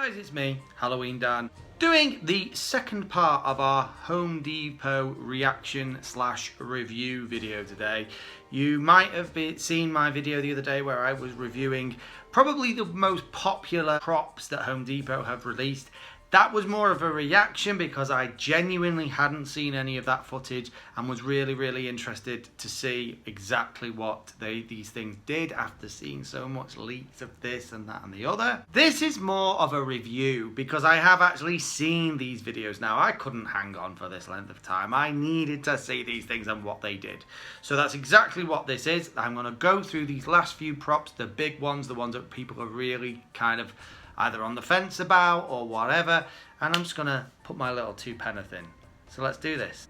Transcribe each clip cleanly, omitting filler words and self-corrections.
Guys, it's me, Halloween Dan, doing the second part of our Home Depot reaction / review video today. You might have seen my video the other day where I was reviewing probably the most popular props that Home Depot have released. That was more of a reaction because I genuinely hadn't seen any of that footage and was really interested to see exactly what these things did after seeing so much leaks of this and that and the other. This is more of a review because I have actually seen these videos now. I couldn't hang on for this length of time. I needed to see these things and what they did. So that's exactly what this is. I'm going to go through these last few props, the big ones, the ones that people are really kind of either on the fence about or whatever, and I'm just gonna put my little 2penneth in. So let's do this.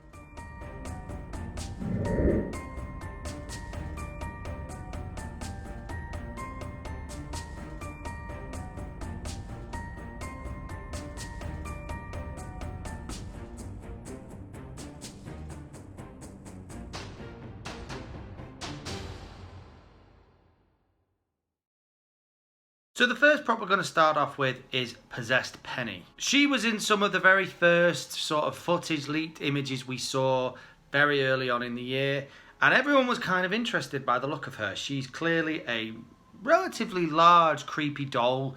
So the first prop we're going to start off with is Possessed Penny. She was in some of the very first sort of footage, leaked images we saw very early on in the year, and everyone was kind of interested by the look of her. She's clearly a relatively large, creepy doll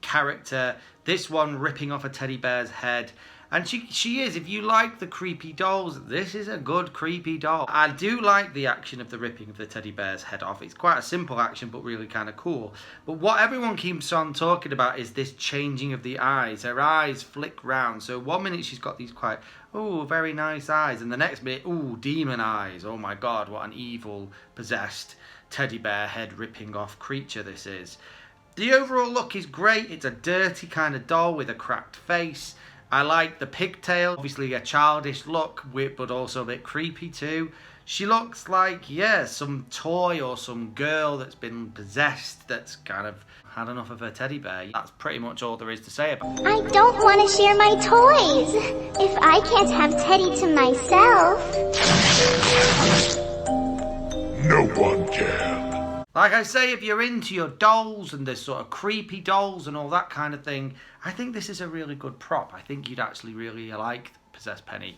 character, this one ripping off a teddy bear's head. And she is, if you like the creepy dolls, this is a good creepy doll. I do like the action of the ripping of the teddy bear's head off. It's quite a simple action, but really kind of cool. But what everyone keeps on talking about is this changing of the eyes. Her eyes flick round. So 1 minute she's got these quite, oh, very nice eyes. And the next minute, oh, demon eyes. Oh my God, what an evil, possessed teddy bear head ripping off creature this is. The overall look is great. It's a dirty kind of doll with a cracked face. I like the pigtail, obviously a childish look, but also a bit creepy too. She looks like, yeah, some toy or some girl that's been possessed, that's kind of had enough of her teddy bear. That's pretty much all there is to say about it. I don't want to share my toys. If I can't have Teddy to myself. No one can. Like I say, if you're into your dolls and this sort of creepy dolls and all that kind of thing, I think this is a really good prop. I think you'd actually really like Possessed Penny.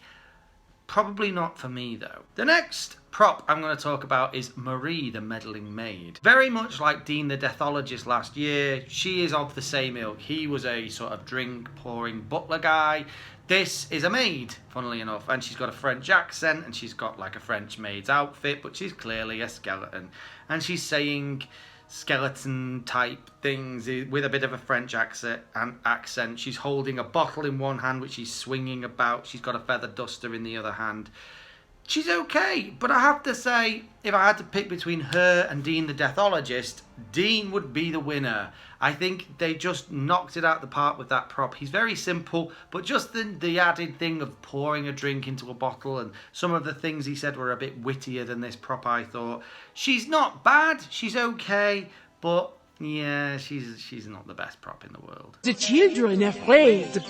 Probably not for me though. The next prop I'm going to talk about is Marie, the meddling maid. Very much like Dean the Deathologist last year, she is of the same ilk. He was a sort of drink pouring butler guy. This is a maid, funnily enough, and she's got a French accent and she's got like a French maid's outfit, but she's clearly a skeleton. And she's saying skeleton type things with a bit of a French accent. She's holding a bottle in one hand which she's swinging about. She's got a feather duster in the other hand. She's okay, but I have to say, if I had to pick between her and Dean the Deathologist, Dean would be the winner. I think they just knocked it out the park with that prop. He's very simple, but just the added thing of pouring a drink into a bottle and some of the things he said were a bit wittier than this prop, I thought. She's not bad, she's okay, but yeah, she's not the best prop in the world. The children are afraid.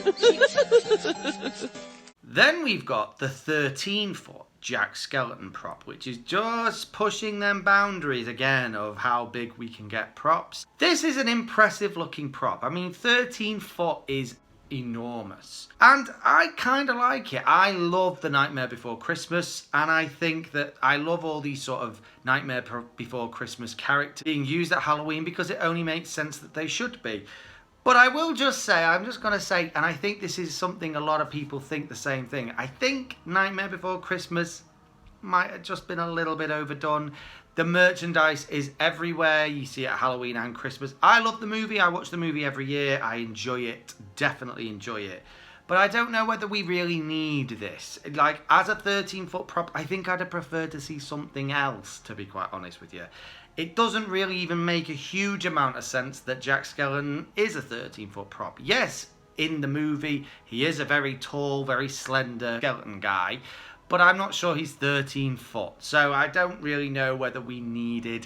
Then we've got the 13-foot Jack Skellington prop, which is just pushing them boundaries again of how big we can get props. This is an impressive looking prop. I mean, 13 foot is enormous. And I kind of like it. I love the Nightmare Before Christmas, and I think that I love all these sort of Nightmare Before Christmas characters being used at Halloween because it only makes sense that they should be. But I will just say, I'm just going to say, and I think this is something a lot of people think the same thing. I think Nightmare Before Christmas might have just been a little bit overdone. The merchandise is everywhere. You see it at Halloween and Christmas. I love the movie. I watch the movie every year. I enjoy it. Definitely enjoy it. But I don't know whether we really need this. Like, as a 13-foot prop, I think I'd have preferred to see something else, to be quite honest with you. It doesn't really even make a huge amount of sense that Jack Skellington is a 13-foot prop. Yes, in the movie, he is a very tall, very slender skeleton guy, but I'm not sure he's 13 foot. So I don't really know whether we needed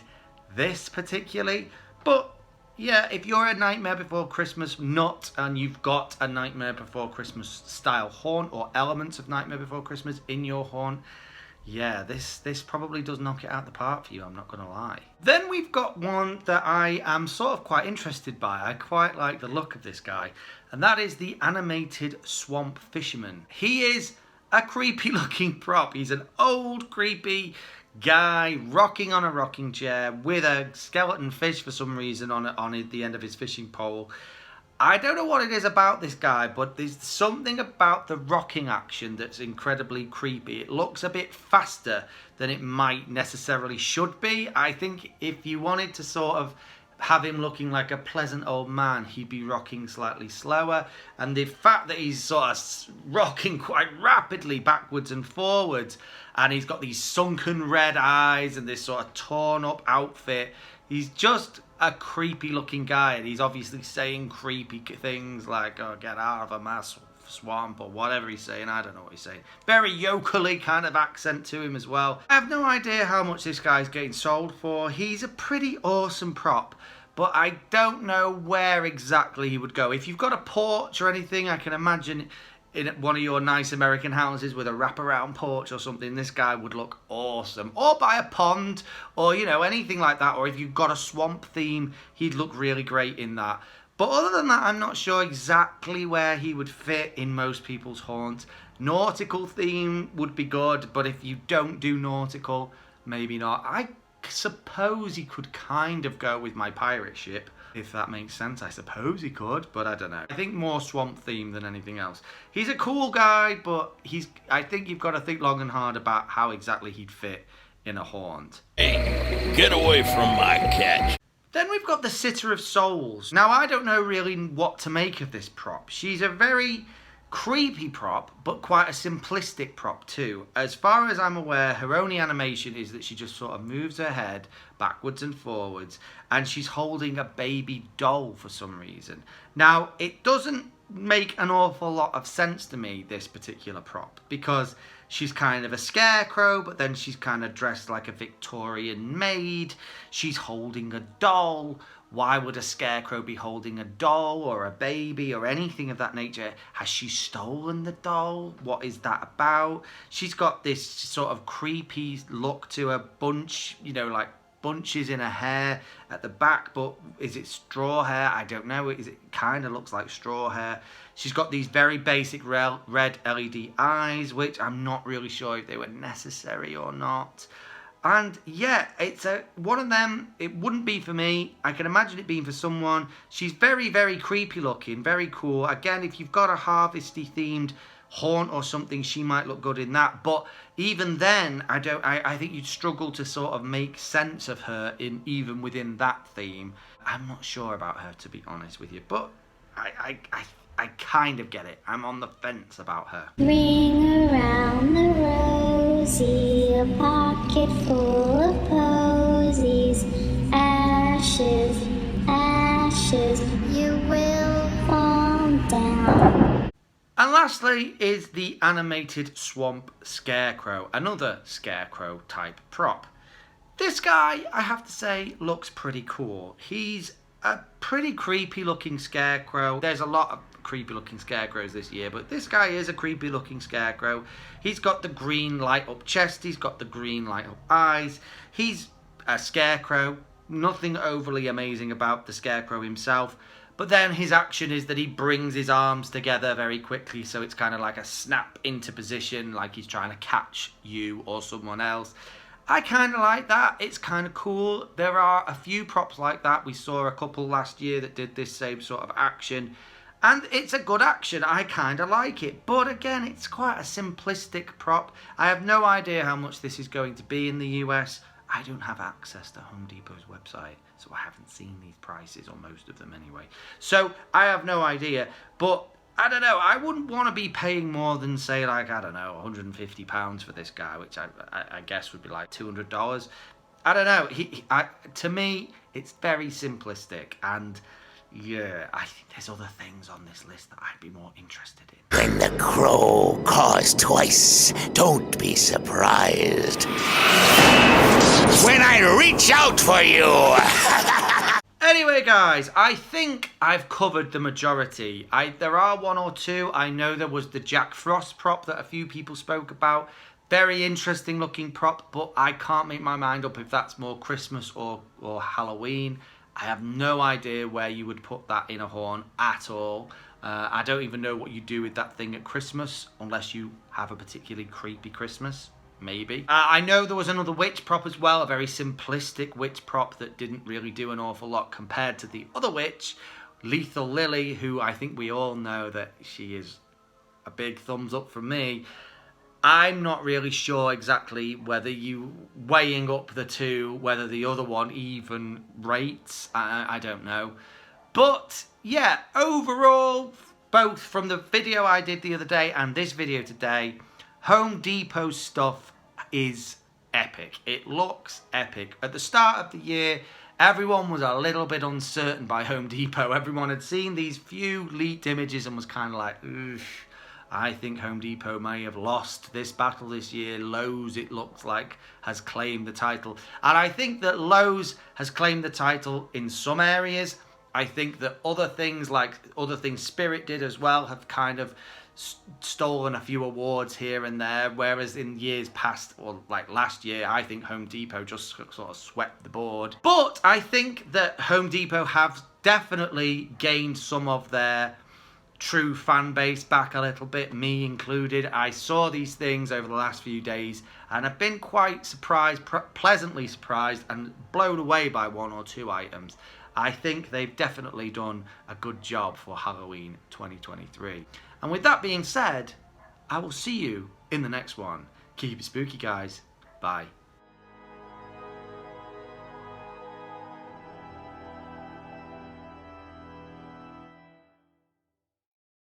this particularly. But yeah, if you're a Nightmare Before Christmas nut and you've got a Nightmare Before Christmas style haunt or elements of Nightmare Before Christmas in your haunt, Yeah, this probably does knock it out the park for you, I'm not going to lie. Then we've got one that I am sort of quite interested by. I quite like the look of this guy, and that is the animated swamp fisherman. He is a creepy looking prop. He's an old creepy guy rocking on a rocking chair with a skeleton fish for some reason on the end of his fishing pole. I don't know what it is about this guy, but there's something about the rocking action that's incredibly creepy. It looks a bit faster than it might necessarily should be. I think if you wanted to sort of have him looking like a pleasant old man, he'd be rocking slightly slower. And the fact that he's sort of rocking quite rapidly backwards and forwards, and he's got these sunken red eyes and this sort of torn up outfit, he's just a creepy looking guy, and he's obviously saying creepy things like, oh, get out of my swamp, or whatever he's saying. I don't know what he's saying. Very yokely kind of accent to him as well. I have no idea how much this guy's getting sold for. He's a pretty awesome prop, but I don't know where exactly he would go. If you've got a porch or anything, I can imagine in one of your nice American houses with a wraparound porch or something, this guy would look awesome. Or by a pond, or, you know, anything like that. Or if you've got a swamp theme, he'd look really great in that. But other than that, I'm not sure exactly where he would fit in most people's haunts. Nautical theme would be good, but if you don't do nautical, maybe not. I suppose he could kind of go with my pirate ship, if that makes sense. I suppose he could, but I don't know. I think more swamp theme than anything else. He's a cool guy, but I think you've got to think long and hard about how exactly he'd fit in a haunt. Hey, get away from my catch. Then we've got the Sitter of Souls. Now, I don't know really what to make of this prop. She's a very creepy prop, but quite a simplistic prop too. As far as I'm aware, her only animation is that she just sort of moves her head backwards and forwards, and she's holding a baby doll for some reason. Now, it doesn't make an awful lot of sense to me, this particular prop, because she's kind of a scarecrow, but then she's kind of dressed like a Victorian maid. She's holding a doll. Why would a scarecrow be holding a doll or a baby or anything of that nature? Has she stolen the doll? What is that about? She's got this sort of creepy look to her, bunch, you know, like bunches in her hair at the back, but is it straw hair? I don't know. It kind of looks like straw hair. She's got these very basic red LED eyes, which I'm not really sure if they were necessary or not. And yeah, it's one of them. It wouldn't be for me. I can imagine it being for someone. She's very, very creepy looking, very cool. Again, if you've got a harvesty themed haunt or something, she might look good in that. But even then, I think you'd struggle to sort of make sense of her even within that theme. I'm not sure about her, to be honest with you, but I kind of get it. I'm on the fence about her. Ring around the rosy, a pocket full of posies. Ashes, ashes, you will fall down. And lastly is the animated swamp scarecrow, another scarecrow type prop. This guy, I have to say, looks pretty cool. He's a pretty creepy looking scarecrow. There's a lot of creepy looking scarecrows this year, but this guy is a creepy looking scarecrow. He's got the green light up chest, he's got the green light up eyes. He's a scarecrow. Nothing overly amazing about the scarecrow himself. But then his action is that he brings his arms together very quickly, so it's kind of like a snap into position, like he's trying to catch you or someone else. I kind of like that. It's kind of cool. There are a few props like that. We saw a couple last year that did this same sort of action, and it's a good action. I kind of like it. But again, it's quite a simplistic prop. I have no idea how much this is going to be in the US. I don't have access to Home Depot's website, so I haven't seen these prices, or most of them anyway. So I have no idea, but I don't know. I wouldn't want to be paying more than, say, like, I don't know, £150 for this guy, which I guess would be like $200. I don't know. To me, it's very simplistic, and yeah, I think there's other things on this list that I'd be more interested in. When the crow caws twice, don't be surprised when I reach out for you. Anyway, guys, I think I've covered the majority. There are one or two. I know there was the Jack Frost prop that a few people spoke about. Very interesting looking prop, but I can't make my mind up if that's more Christmas or Halloween. I have no idea where you would put that in a horn at all. I don't even know what you do with that thing at Christmas, unless you have a particularly creepy Christmas. Maybe. I know there was another witch prop as well, a very simplistic witch prop that didn't really do an awful lot compared to the other witch, Lethal Lily, who I think we all know that she is a big thumbs up from me. I'm not really sure exactly whether you weighing up the two, whether the other one even rates. I don't know. But yeah, overall, both from the video I did the other day and this video today, Home Depot stuff is epic. It looks epic. At the start of the year, everyone was a little bit uncertain by Home Depot. Everyone had seen these few leaked images and was kind of like, ugh. I think Home Depot may have lost this battle this year. Lowe's, it looks like, has claimed the title. And I think that Lowe's has claimed the title in some areas. I think that other things, like other things Spirit did as well, have kind of stolen a few awards here and there. Whereas in years past, or like last year, I think Home Depot just sort of swept the board. But I think that Home Depot have definitely gained some of their true fan base back a little bit, me included. I saw these things over the last few days and I've been quite surprised, pleasantly surprised and blown away by one or two items. I think they've definitely done a good job for Halloween 2023. And with that being said, I will see you in the next one. Keep it spooky, guys. Bye.